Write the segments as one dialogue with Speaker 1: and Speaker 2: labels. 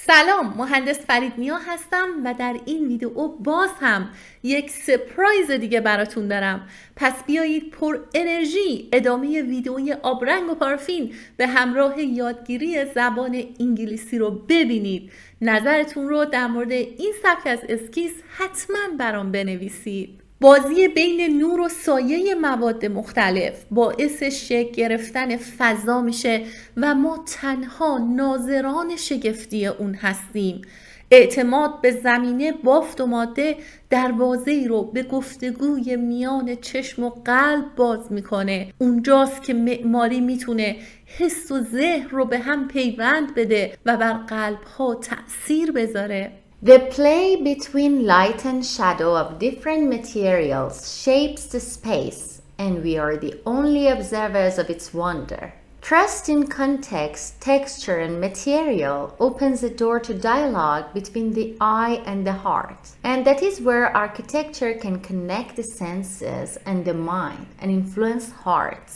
Speaker 1: سلام، مهندس فرید نیا هستم و در این ویدیو باز هم یک سپرایز دیگه براتون دارم. پس بیایید پر انرژی ادامه ویدیوی آبرنگ و پارفین به همراه یادگیری زبان انگلیسی رو ببینید. نظرتون رو در مورد این سبک از اسکیس حتما برام بنویسید. بازی بین نور و سایه مواد مختلف باعث شکل گرفتن فضا میشه و ما تنها ناظران شگفتی اون هستیم. اعتماد به زمینه بافت و ماده دروازه‌ای رو به گفتگوی میان چشم و قلب باز میکنه. اونجاست که معماری میتونه حس و ذهن رو به هم پیوند بده و بر قلب‌ها تأثیر بذاره.
Speaker 2: The play between light and shadow of different materials shapes the space, and we are the only observers of its wonder. Trust in context, texture, and material opens the door to dialogue between the eye and the heart. And that is where architecture can connect the senses and the mind and influence hearts.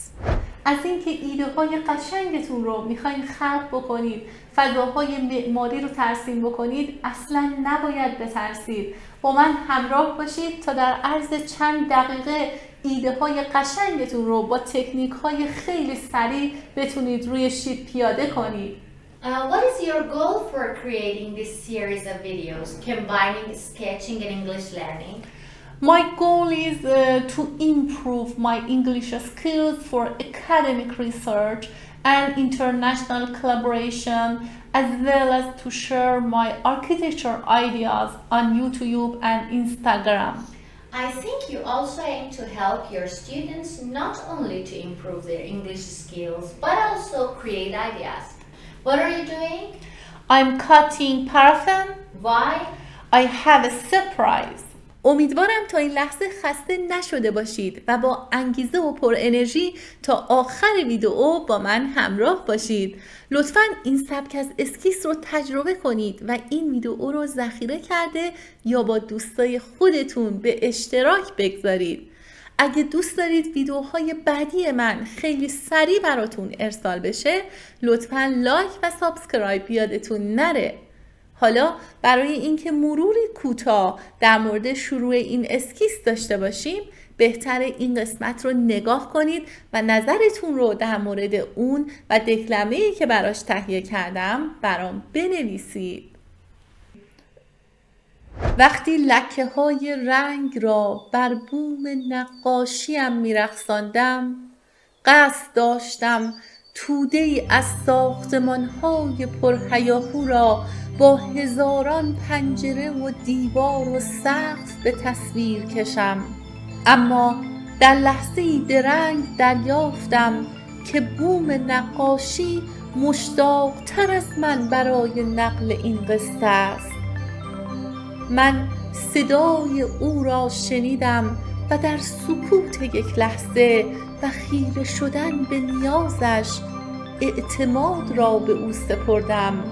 Speaker 1: از اینکه ایده های قشنگتون رو میخواین خلق بکنید، فضاهای معماری رو ترسیم بکنید، اصلا نباید بترسید. با من همراه باشید تا در عرض چند دقیقه ایده های قشنگتون رو با تکنیک های خیلی سریع بتونید روی شیت پیاده کنید.
Speaker 2: What is your goal for creating this series of videos, combining sketching and English learning?
Speaker 1: My goal is to improve my English skills for academic research and international collaboration, as well as to share my architecture ideas on YouTube and Instagram.
Speaker 2: I think you also aim to help your students not only to improve their English skills, but also create ideas. What are you doing?
Speaker 1: I'm cutting paraffin.
Speaker 2: Why?
Speaker 1: I have a surprise. امیدوارم تا این لحظه خسته نشده باشید و با انگیزه و پر انرژی تا آخر ویدیو با من همراه باشید. لطفاً این سبک از اسکیس رو تجربه کنید و این ویدیو رو ذخیره کرده یا با دوستای خودتون به اشتراک بگذارید. اگه دوست دارید ویدیوهای بعدی من خیلی سریع براتون ارسال بشه، لطفاً لایک و سابسکرایب یادتون نره. حالا برای اینکه مروری کوتاه در مورد شروع این اسکیس داشته باشیم، بهتره این قسمت رو نگاه کنید و نظرتون رو در مورد اون و دکلمه‌ای که براش تهیه کردم برام بنویسید. وقتی لکه های رنگ را بر بوم نقاشیم می‌رقصاندم، قصد داشتم توده‌ای از ساختمان‌های پرهیاهو را با هزاران پنجره و دیوار و سقف به تصویر کشم، اما در لحظه‌ای درنگ دریافتم که بوم نقاشی مشتاق‌تر از من برای نقل این قصه است. من صدای او را شنیدم و در سکوت یک لحظه و خیره شدن به نیازش اعتماد را به او سپردم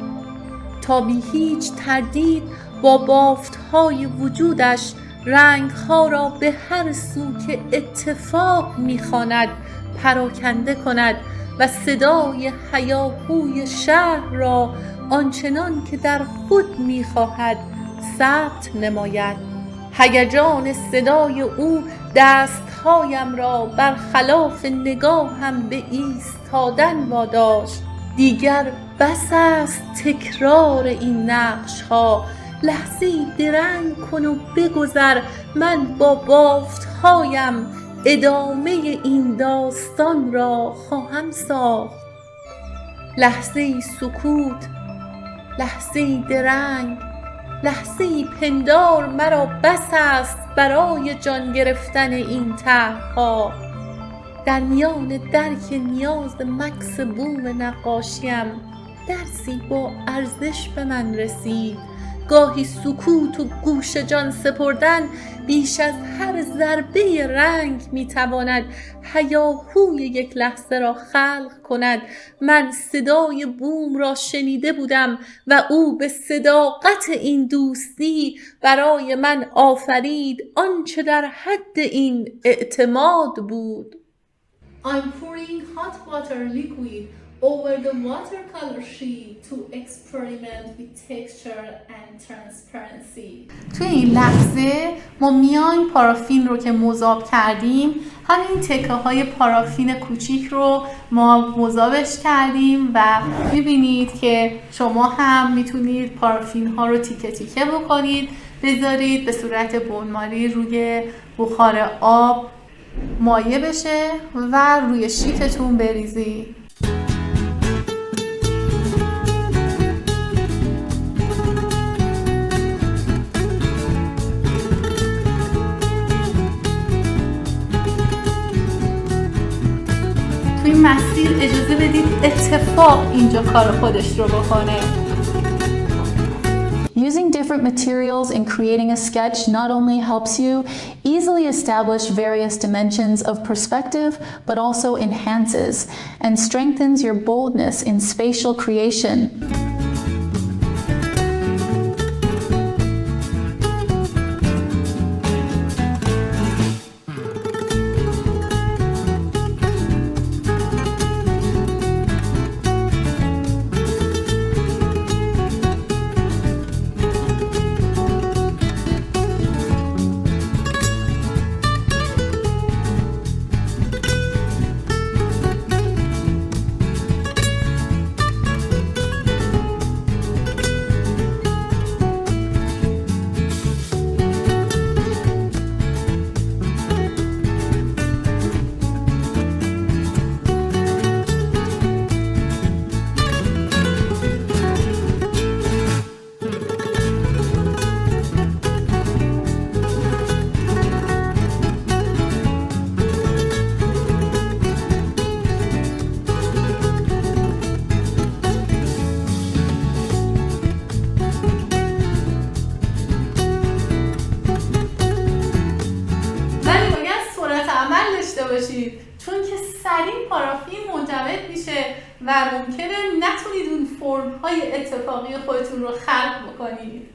Speaker 1: تا بی هیچ تردید با بافت‌های وجودش رنگ‌ها را به هر سو که اتفاق می‌خواند پراکنده کند و صدای هیاهوی شهر را آنچنان که در خود می‌خواهد ثبت نماید. هیجان صدای او دست‌هایم را برخلاف نگاهم به ایستادن واداشت. دیگر بس است تکرار این نقش‌ها، لحظه‌ای درنگ کن و بگذر، من با بافت‌هایم ادامه این داستان را خواهم ساخت. لحظه‌ای سکوت، لحظه‌ای درنگ، لحظه‌ای پندار مرا بس است برای جان گرفتن این طرح‌ها. در میان درک نیاز مکس بوم نقاشیم درسی با ارزش به من رسید. گاهی سکوت و گوش جان سپردن بیش از هر ضربه رنگ میتواند هیاهوی یک لحظه را خلق کند. من صدای بوم را شنیده بودم و او به صداقت این دوستی برای من آفرید آنچه در حد این اعتماد بود. I'm pouring hot water liquid over the watercolor sheet to experiment with texture and transparency. توی این لحظه ما میایم پارافین رو که مذاب کردیم، همین تکه های پارافین کوچیک رو ما مذابش کردیم و میبینید که شما هم میتونید پارافین ها رو تیکه تیکه بکنید، بذارید به صورت بنماری روی بخار آب مایع بشه و روی شیتتون بریزید. توی این مسیر اجازه بدید اتفاق اینجا کار خودش رو بکنه.
Speaker 3: Using different materials in creating a sketch not only helps you easily establish various dimensions of perspective, but also enhances and strengthens your boldness in spatial creation.
Speaker 1: باشید، چون که سریع پارافین منجمد میشه و ممکنه نتونید اون فرم‌های اتفاقی خودتون رو خلق بکنید.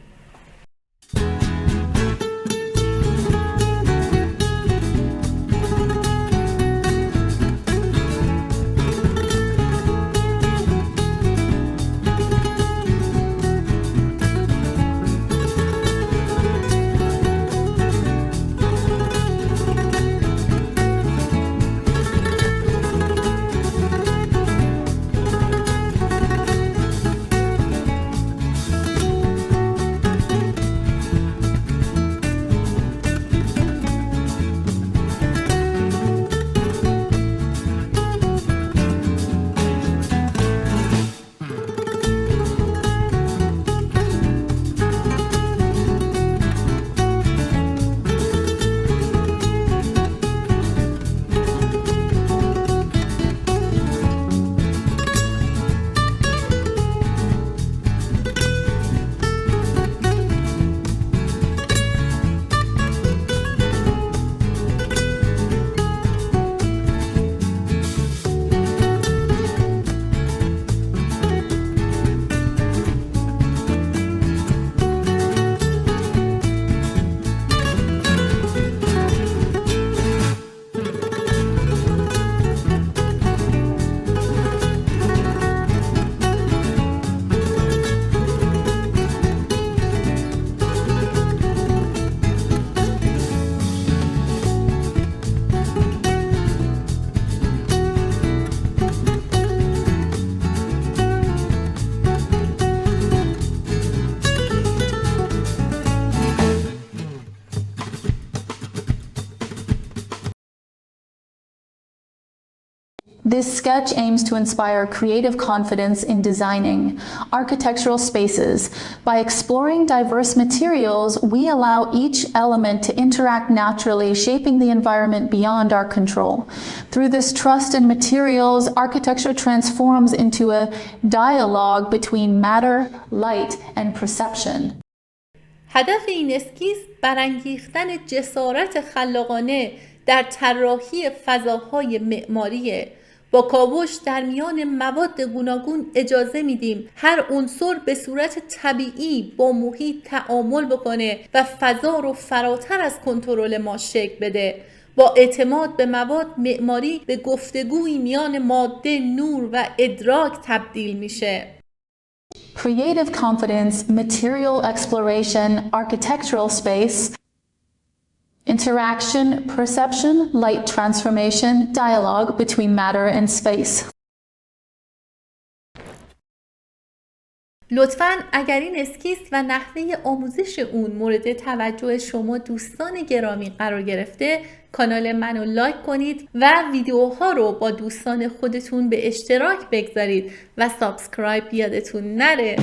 Speaker 3: This sketch aims to inspire creative confidence in designing architectural spaces. By exploring diverse materials, we allow each element to interact naturally, shaping the environment beyond our control. Through this trust in materials, architecture transforms into a dialogue between matter, light, and perception.
Speaker 1: هدف این اسکیس برانگیختن جسارت خلاقانه در طراحی فضاهای معماریه. با کاوش در میان مواد گوناگون اجازه میدیم هر عنصر به صورت طبیعی با محیط تعامل بکنه و فضا رو فراتر از کنترل ما شکل بده. با اعتماد به مواد معماری به گفتگویی میان ماده، نور و ادراک تبدیل میشه.
Speaker 3: Creative confidence, material exploration, architectural space, interaction, perception, light transformation, dialogue between matter and space.
Speaker 1: لطفاً اگر این اسکیس و نحوه آموزش اون مورد توجه شما دوستان گرامی قرار گرفته، کانال منو لایک کنید و ویدیوها رو با دوستان خودتون به اشتراک بگذارید و سابسکرایب یادتون نره.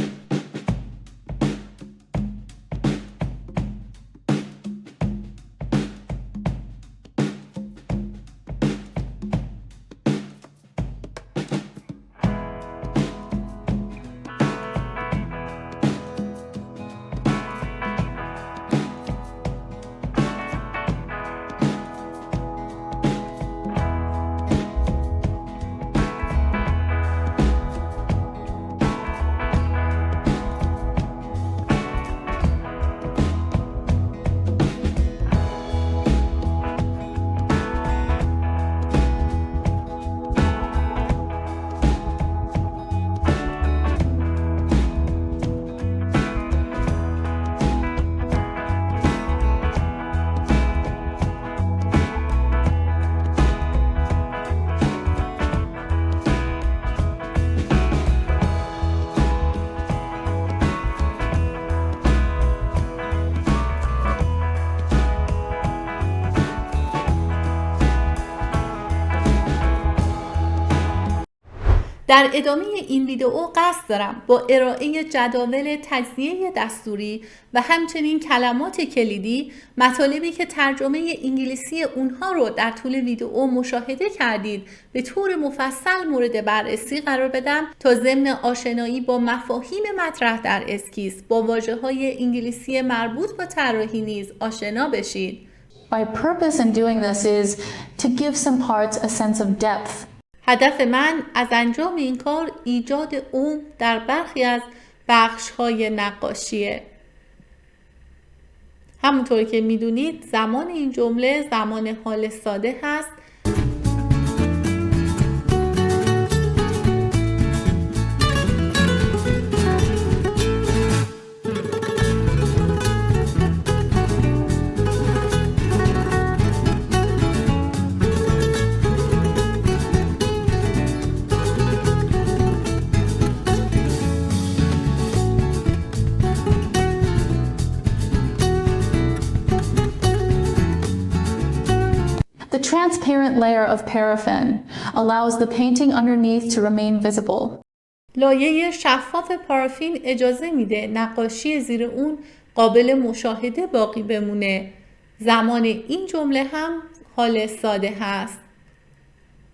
Speaker 1: در ادامه این ویدئو قصد دارم با ارائه جداول تجزیه دستوری و همچنین کلمات کلیدی، مطالبی که ترجمه انگلیسی اونها رو در طول ویدئو مشاهده کردید به طور مفصل مورد بررسی قرار بدم تا ضمن آشنایی با مفاهیم مطرح در اسکیس با واژه‌های انگلیسی مربوط با طراحی نیز آشنا بشید.
Speaker 3: My purpose in doing this is to give some parts a sense of depth.
Speaker 1: هدف من از انجام این کار ایجاد عمق در برخی از بخش‌های نقاشیه. همونطور که میدونید زمان این جمله زمان حال ساده هست.
Speaker 3: The transparent layer of paraffin allows the painting underneath to remain visible.
Speaker 1: لایه شفاف پارافین اجازه میده نقاشی زیر اون قابل مشاهده باقی بمونه. زمان این جمله هم حال ساده هست،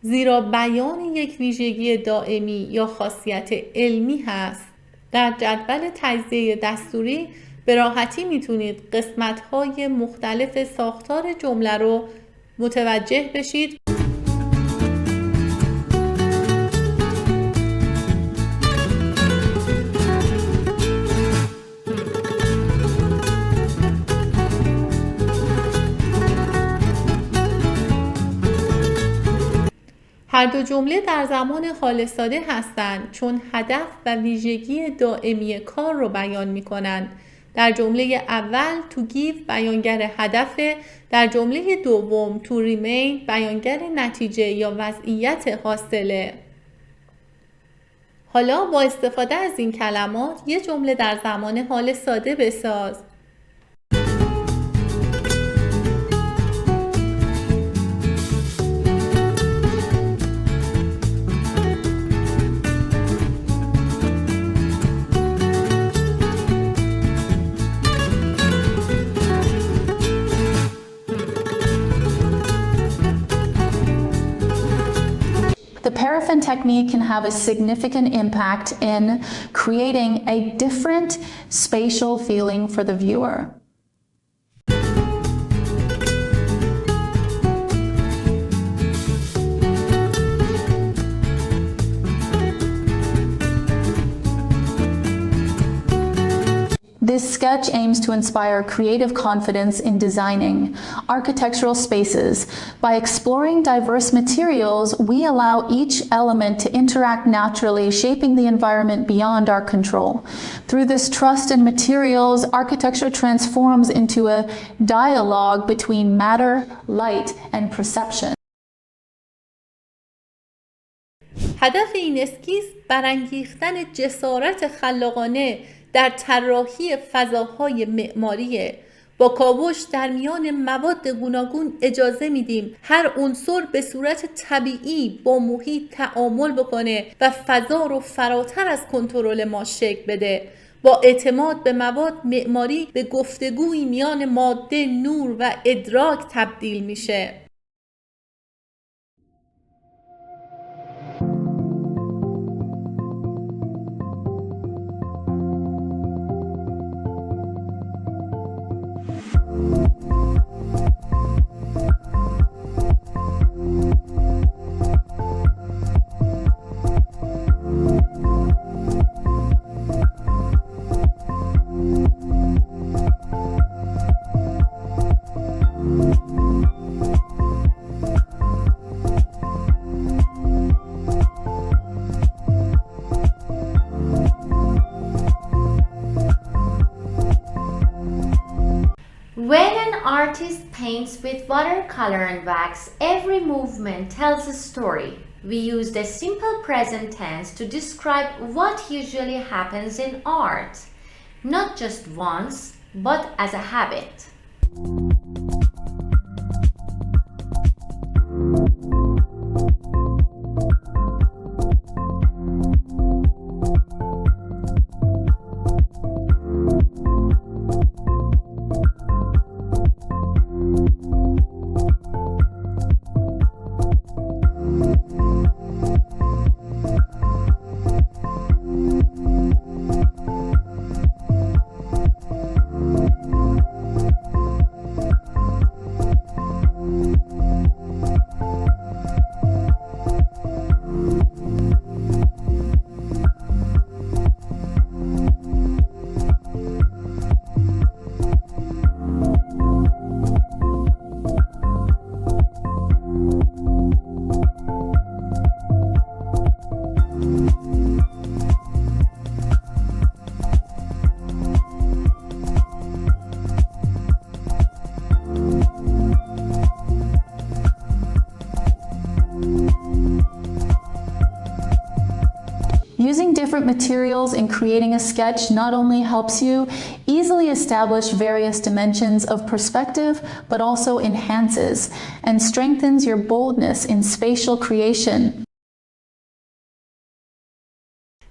Speaker 1: زیرا بیان یک ویژگی دائمی یا خاصیت علمی هست. در جدول تجزیه دستوری به راحتی میتونید قسمت‌های مختلف ساختار جمله رو متوجه بشید. هر دو جمله در زمان حال ساده هستند چون هدف و ویژگی دائمی کار رو بیان می‌کنند. در جمله اول to give بیانگر هدف، در جمله دوم to remain بیانگر نتیجه یا وضعیت حاصله. حالا با استفاده از این کلمات یه جمله در زمان حال ساده بساز.
Speaker 3: The paraffin technique can have a significant impact in creating a different spatial feeling for the viewer. This sketch aims to inspire creative confidence in designing architectural spaces. By exploring diverse materials, we allow each element to interact naturally, shaping the environment beyond our control. Through this trust in materials, architecture transforms into a dialogue between matter, light, and perception.
Speaker 1: هدف این اسکیز برانگیختن جسارت خلاقانه در طراحی فضاهای معماریه. با کاوش در میان مواد گوناگون اجازه میدیم هر عنصر به صورت طبیعی با محیط تعامل بکنه و فضا رو فراتر از کنترل ما شکل بده. با اعتماد به مواد، معماری به گفتگویی میان ماده، نور و ادراک تبدیل میشه.
Speaker 2: When an artist paints with watercolor and wax, every movement tells a story. We use the simple present tense to describe what usually happens in art, not just once, but as a habit.
Speaker 3: Using different materials in creating a sketch not only helps you easily establish various dimensions of perspective, but also enhances and strengthens your boldness in spatial creation.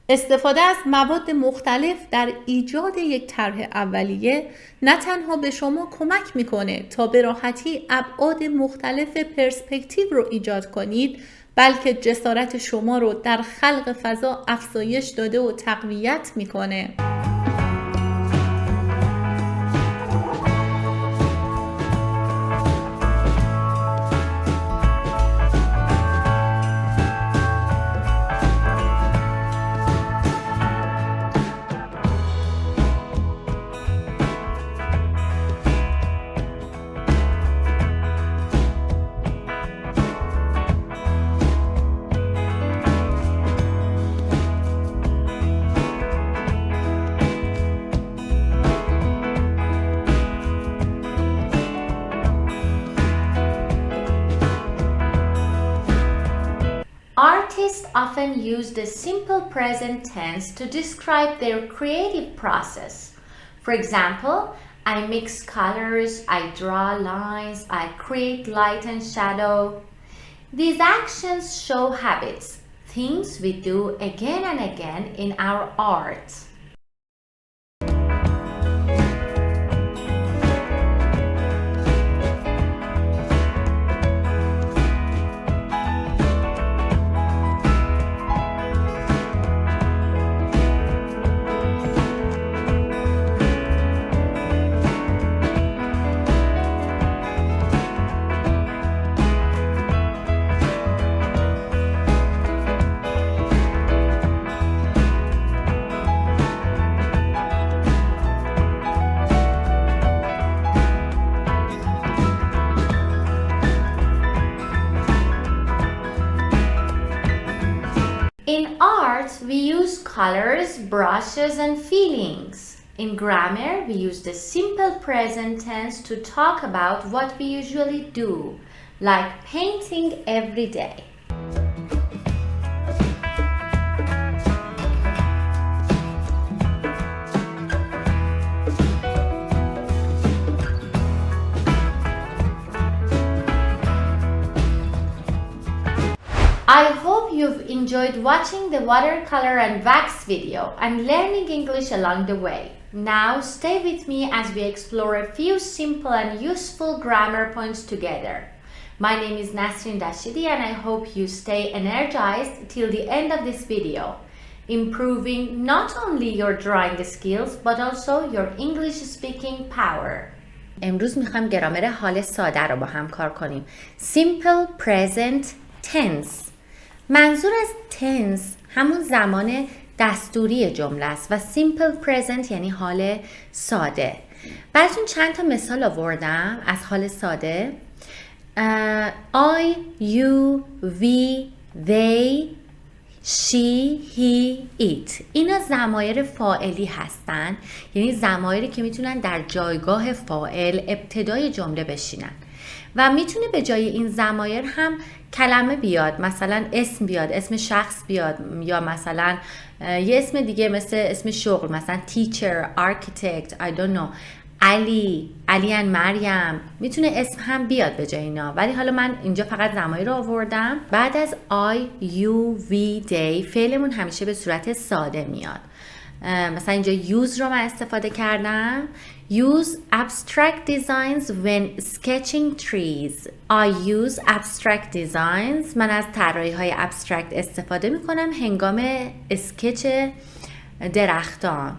Speaker 1: استفاده از مواد مختلف در ایجاد یک طرح اولیه نه تنها به شما کمک میکنه تا به راحتی ابعاد مختلف پرسپکتیو رو ایجاد کنید، بلکه جسارت شما رو در خلق فضا افزایش داده و تقویت میکنه.
Speaker 2: Artists often use the simple present tense to describe their creative process. For example, I mix colors, I draw lines, I create light and shadow. These actions show habits, things we do again and again in our art. colors, brushes, and feelings. In grammar, we use the simple present tense to talk about what we usually do, like painting every day. I hope you've enjoyed watching the watercolor and wax video and learning English along the way. Now stay with me as we explore a few simple and useful grammar points together. My name is Nasrin Dashidi and I hope you stay energized till the end of this video, improving not only your drawing skills but also your English speaking power. امروز میخوایم گرامر حال ساده رو با هم کار کنیم. Simple present tense. منظور از tense همون زمان دستوری جمله است و simple present یعنی حال ساده. براتون چند تا مثال آوردم از حال ساده. I, you, we, they, she, he, it. اینا ضمایر فاعلی هستن، یعنی ضمایری که میتونن در جایگاه فاعل ابتدای جمله بشینن و میتونه به جای این ضمایر هم کلمه بیاد، مثلا اسم بیاد، اسم شخص بیاد، یا مثلا یه اسم دیگه مثل اسم شغل، مثلا teacher, architect, I don't know، علی and مریم، میتونه اسم هم بیاد به جای اینا. ولی حالا من اینجا فقط ضمایر رو آوردم. بعد از I, you, we, they فعلمون همیشه به صورت ساده میاد. مثلا اینجا use رو من استفاده کردم. Use abstract designs when sketching trees. I use abstract designs. من از طراحی‌های abstract استفاده میکنم هنگام اسکچ درختان.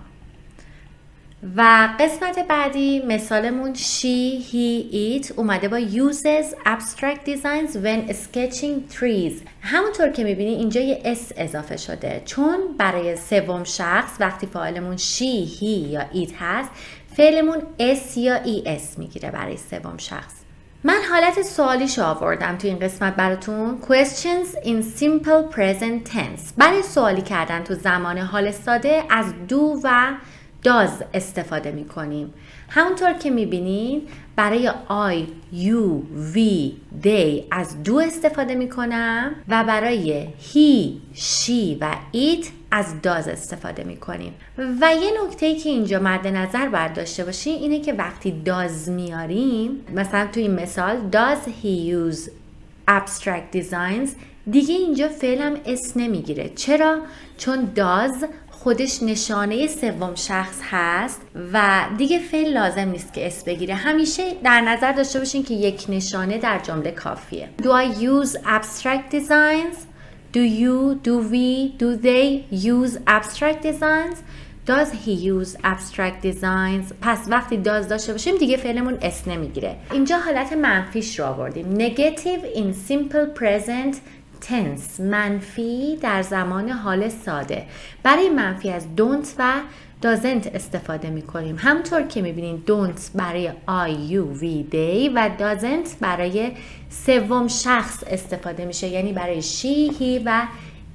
Speaker 2: و قسمت بعدی مثالمون she, he, it اومده با uses abstract designs when sketching trees. همونطور که میبینی اینجا یه s اضافه شده، چون برای سوم شخص وقتی فاعلمون she, he یا it هست فعلمون s یا es میگیره برای سوم شخص. من حالت سوالیشو آوردم تو این قسمت براتون. Questions in simple present tense. برای سوالی کردن تو زمان حال ساده از do و does استفاده می کنیم. همونطور که می بینین برای I, you, we, they از do استفاده می کنم و برای he, she و it از does استفاده می کنیم. و یه نکته‌ای که اینجا مد نظر باید داشته باشیم اینه که وقتی does میاریم، مثلا توی این مثال does he use abstract designs، دیگه اینجا فعل هم اس نمیگیره. چرا؟ چون does خودش نشانه سوم شخص هست و دیگه فعل لازم نیست که اس بگیره. همیشه در نظر داشته باشین که یک نشانه در جمله کافیه. Do I use abstract designs? Do you, do we, do they use abstract designs? Does he use abstract designs? پس وقتی does داشته باشیم دیگه فعلمون اس نمیگیره. اینجا حالت منفیش رو آوردیم. Negative in simple present tense. منفی در زمان حال ساده. برای منفی از don't و doesn't استفاده می کنیم. همونطور که می بینید don't برای I, you, we, they و doesn't برای سوم شخص استفاده میشه، یعنی برای she, he و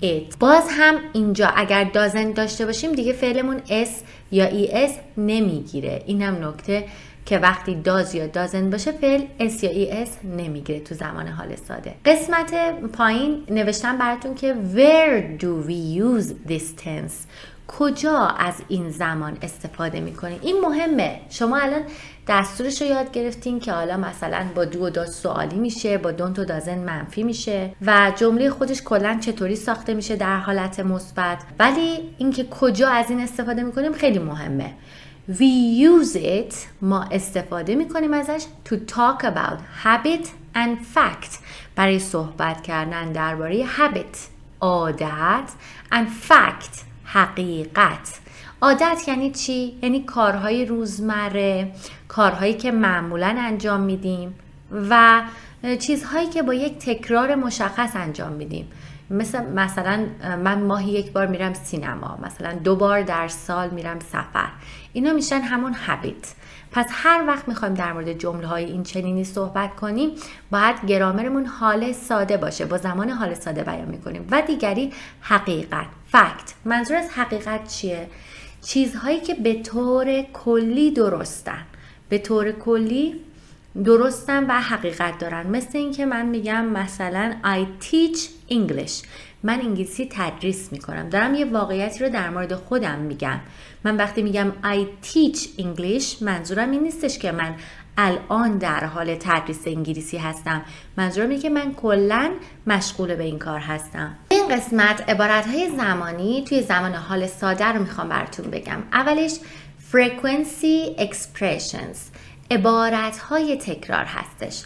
Speaker 2: it. باز هم اینجا اگر doesn't داشته باشیم دیگه فعلمون s یا es نمیگیره. این هم نکته که وقتی does یا doesn't باشه فعل s یا es نمیگیره تو زمان حال ساده. قسمت پایین نوشتم براتون که where do we use this tense؟ کجا از این زمان استفاده میکنیم؟ این مهمه. شما الان دستورش رو یاد گرفتین که حالا مثلا با do و does سوالی میشه، با don't و doesn't منفی میشه و جمله خودش کلا چطوری ساخته میشه در حالت مثبت، ولی اینکه کجا از این استفاده میکنیم خیلی مهمه. We use it، ما استفاده میکنیم ازش to talk about habit and fact، برای صحبت کردن درباره habit عادت and fact حقیقت. عادت یعنی چی؟ یعنی کارهای روزمره، کارهایی که معمولاً انجام میدیم و چیزهایی که با یک تکرار مشخص انجام میدیم. مثلا من ماهی 1 بار میرم سینما، مثلا 2 بار در سال میرم سفر. اینا میشن همون هابیت. پس هر وقت میخوایم در مورد جمله‌های این چنینی صحبت کنیم باید گرامرمون حال ساده باشه، با زمان حال ساده بیان میکنیم. و دیگری حقیقت، فکت. منظور از حقیقت چیه؟ چیزهایی که به طور کلی درستن، به طور کلی درستن و حقیقت دارن. مثل این که من میگم مثلا I teach English، من انگلیسی تدریس میکنم، دارم یه واقعیتی رو در مورد خودم میگم. من وقتی میگم I teach English منظورم این نیستش که من الان در حال تدریس انگلیسی هستم، منظورم اینه که من کلاً مشغول به این کار هستم. این قسمت عبارتهای زمانی توی زمان حال ساده رو میخوام براتون بگم. اولش frequency expressions، عبارتهای تکرار هستش.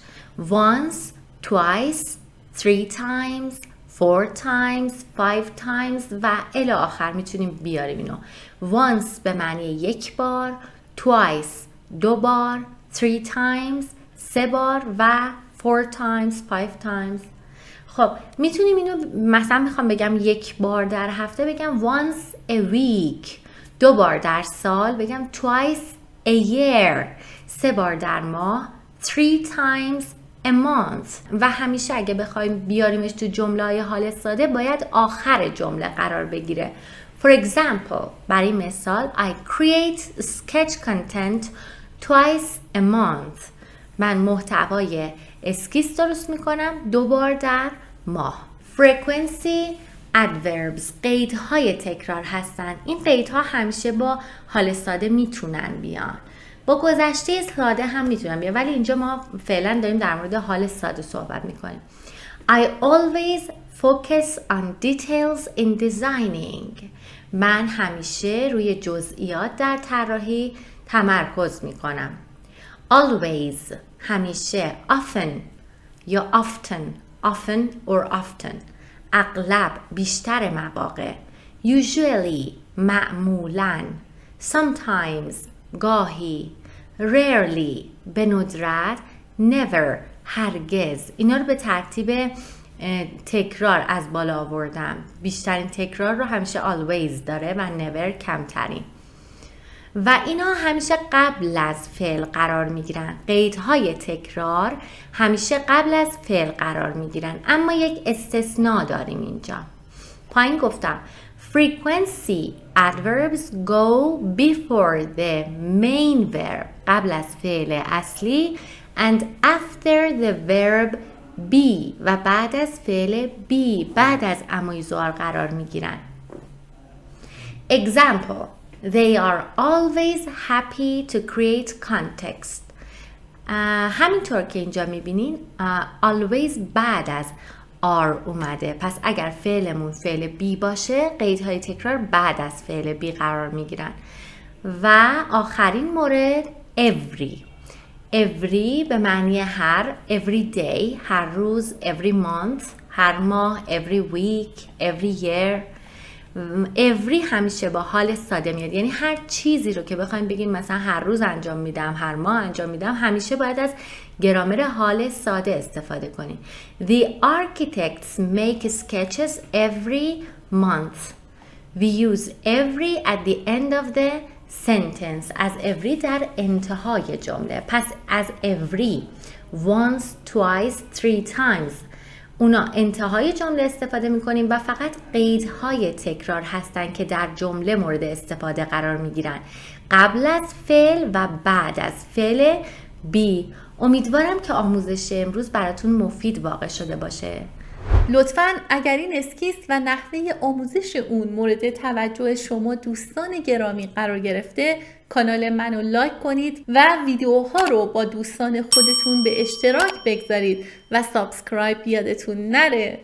Speaker 2: once, twice, 3 times, 4 times, 5 times و الی آخر میتونیم بیاریم اینو. once به معنی 1 بار، twice 2 بار، 3 times 3 بار و 4 times 5 times. خب میتونیم اینو مثلا میخوام بگم 1 بار در هفته بگم once a week، 2 بار در سال بگم twice a year، 3 بار در ماه 3 times a month. و hamiشه اگه بخوایم بیاریمش تو جمله حال ساده باید آخر جمله قرار بگیره. For example، برای مثال I create sketch content twice a month، من محتوای اسکیس درست میکنم 2 بار در ماه. Frequency adverbs، قیدهای تکرار هستن. این قیدها همیشه با حال ساده میتونن بیان، با گذشته ساده هم میتونن بیان، ولی اینجا ما فعلا داریم در مورد حال ساده صحبت میکنیم. I always focus on details in designing، من همیشه روی جزئیات در طراحی تمرکز میکنم. Always همیشه، often یا often or often اغلب، بیشتر مواقع. Usually معمولاً. Sometimes گاهی. Rarely به ندرت. Never هرگز. اینا رو به ترتیب تکرار از بالا آوردم. بیشترین تکرار رو همیشه always داره و never کمترین. و اینا همیشه قبل از فعل قرار میگیرن. قیدهای تکرار همیشه قبل از فعل قرار میگیرن، اما یک استثناء داریم اینجا. پایین گفتم frequency adverbs go before the main verb، قبل از فعل اصلی، and after the verb be، و بعد از فعل be، بعد از اموی زوار قرار میگیرن. Example: They are always happy to create context. همینطور که اینجا میبینین always بعد از are اومده، پس اگر فعلمون فعل be باشه قیدهای تکرار بعد از فعل be قرار میگیرن. و آخرین مورد every به معنی هر، every day هر روز، every month هر ماه، every week every year. every همیشه با حال ساده میاد، یعنی هر چیزی رو که بخوایم بگیم مثلا هر روز انجام میدم، هر ماه انجام میدم، همیشه باید از گرامر حال ساده استفاده کنیم. The architects make sketches every month. We use every at the end of the sentence. از every در انتهای جمله. پس از every once, twice, 3 times اونا انتهای جمله استفاده میکنیم و فقط قیدهای تکرار هستن که در جمله مورد استفاده قرار میگیرن، قبل از فعل و بعد از فعل بی. امیدوارم که آموزش امروز براتون مفید واقع شده باشه.
Speaker 1: لطفاً اگر این اسکیس و نحوه آموزش اون مورد توجه شما دوستان گرامی قرار گرفته، کانال منو لایک کنید و ویدیوها رو با دوستان خودتون به اشتراک بگذارید و سابسکرایب یادتون نره.